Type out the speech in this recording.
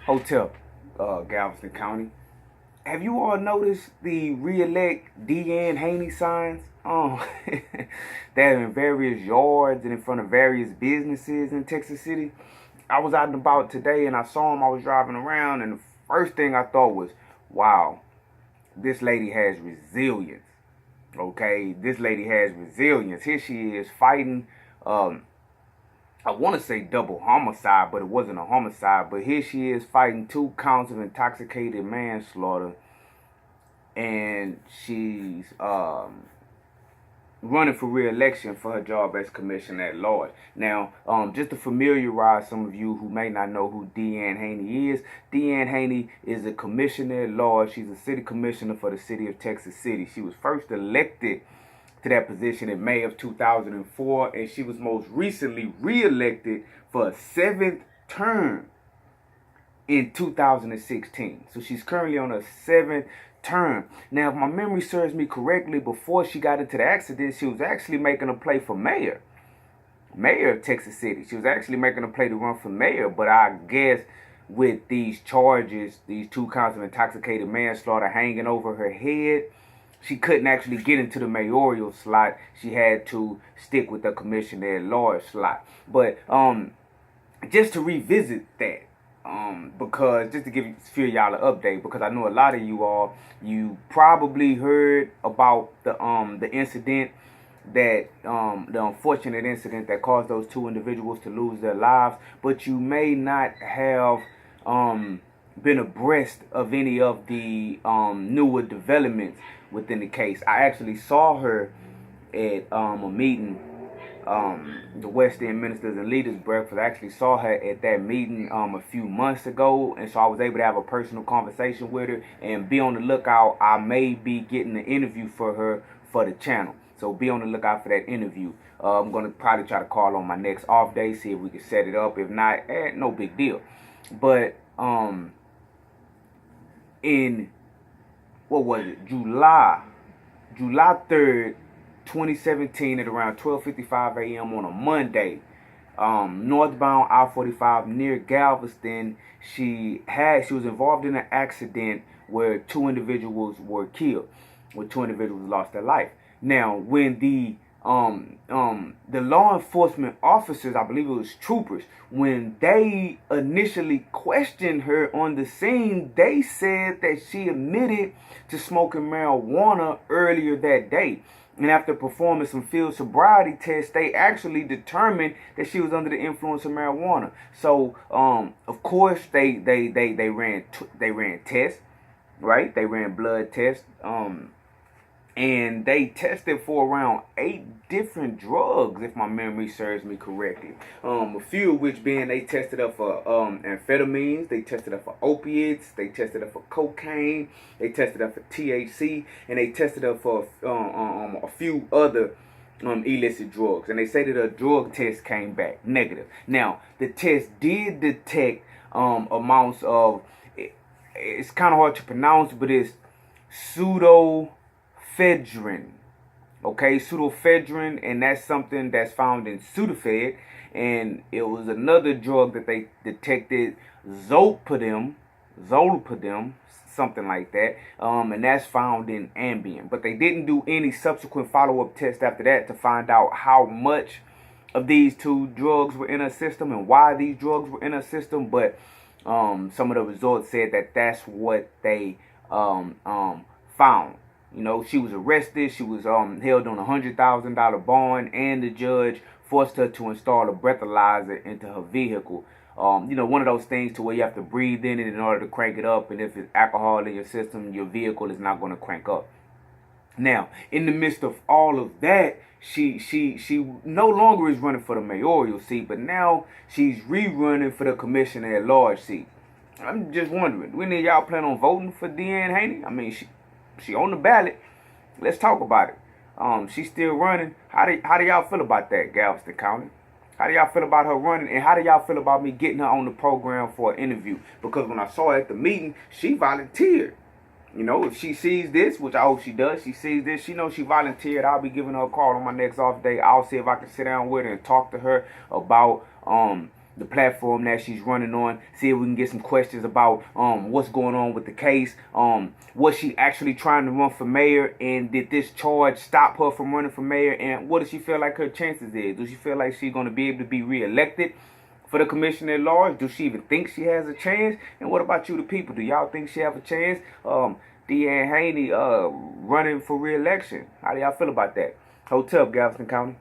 Hotel, Galveston County. Have you all noticed the re-elect Haney signs? They're in various yards and in front of various businesses in Texas City. I was out and about today and I saw him. I was driving around, and the first thing I thought was, wow, this lady has resilience. Okay, this lady has resilience. Here she is fighting. I want to say double homicide, but it wasn't a homicide. But here she is fighting 2 counts of intoxicated manslaughter, and she's running for re-election for her job as commissioner at large. Now, just to familiarize some of you who may not know who Deanne Haney is, Deanne Haney is a commissioner at large. She's a city commissioner for the city of Texas City. She was first elected to that position in May of 2004, and she was most recently re-elected for a 7th term in 2016. So she's currently on her 7th term. Now, if my memory serves me correctly, before she got into the accident, she was actually making a play for mayor of Texas City. She was actually making a play to run for mayor, but I guess with these charges, these 2 counts of intoxicated manslaughter hanging over her head, she couldn't actually get into the mayoral slot. She had to stick with the commissioner at large slot. But just to revisit that, because just to give y'all an update, because I know a lot of you probably heard about the incident that the unfortunate incident that caused those 2 individuals to lose their lives, but you may not have been abreast of any of the newer developments within the case. I actually saw her at a meeting, the West End Ministers and Leaders Breakfast. I actually saw her at that meeting a few months ago, and so I was able to have a personal conversation with her. And be on the lookout, I may be getting an interview for her for the channel, so be on the lookout for that interview. I'm going to probably try to call on my next off day, see if we can set it up. If not, no big deal. But in, what was it, July 3rd, 2017, at around 12:55 a.m. on a Monday, northbound I-45 near Galveston, she was involved in an accident where 2 individuals were killed, where 2 individuals lost their life. Now, when the law enforcement officers, I believe it was troopers, when they initially questioned her on the scene, they said that she admitted to smoking marijuana earlier that day. And after performing some field sobriety tests, they actually determined that she was under the influence of marijuana. So, of course, they ran tests, right? They ran blood tests. And they tested for around 8 different drugs, if my memory serves me correctly. A few of which being they tested up for amphetamines, they tested up for opiates, they tested up for cocaine, they tested up for THC, and they tested up for a few other illicit drugs. And they say that a drug test came back negative. Now, the test did detect amounts of, it's kind of hard to pronounce, but it's pseudoephedrine. Okay, pseudoephedrine, and that's something that's found in Sudafed. And it was another drug that they detected, zolpidem, something like that, and that's found in Ambien. But they didn't do any subsequent follow-up tests after that to find out how much of these 2 drugs were in her system and why these drugs were in her system. But some of the results said that that's what they found. You know, she was arrested. She was held on a $100,000 bond, and the judge forced her to install a breathalyzer into her vehicle. You know, one of those things to where you have to breathe in it in order to crank it up, and if it's alcohol in your system, your vehicle is not going to crank up. Now, in the midst of all of that, she no longer is running for the mayoral seat, but now she's rerunning for the commissioner at large seat. I'm just wondering, when y'all plan on voting for Deanne Haney? I mean, she on the ballot. Let's talk about it. She's still running. How do y'all feel about that, Galveston County? How do y'all feel about her running? And how do y'all feel about me getting her on the program for an interview? Because when I saw her at the meeting, she volunteered. You know, if she sees this, which I hope she does, she sees this, she knows she volunteered. I'll be giving her a call on my next off day. I'll see if I can sit down with her and talk to her about the platform that she's running on. See if we can get some questions about what's going on with the case. Was she actually trying to run for mayor, and did this charge stop her from running for mayor? And what does she feel like her chances is? Does she feel like she's going to be able to be reelected for the commission at large? Do she even think she has a chance? And what about you, the people? Do y'all think she have a chance? Deanne Haney running for re-election. How do y'all feel about that? Hotel, Galveston County.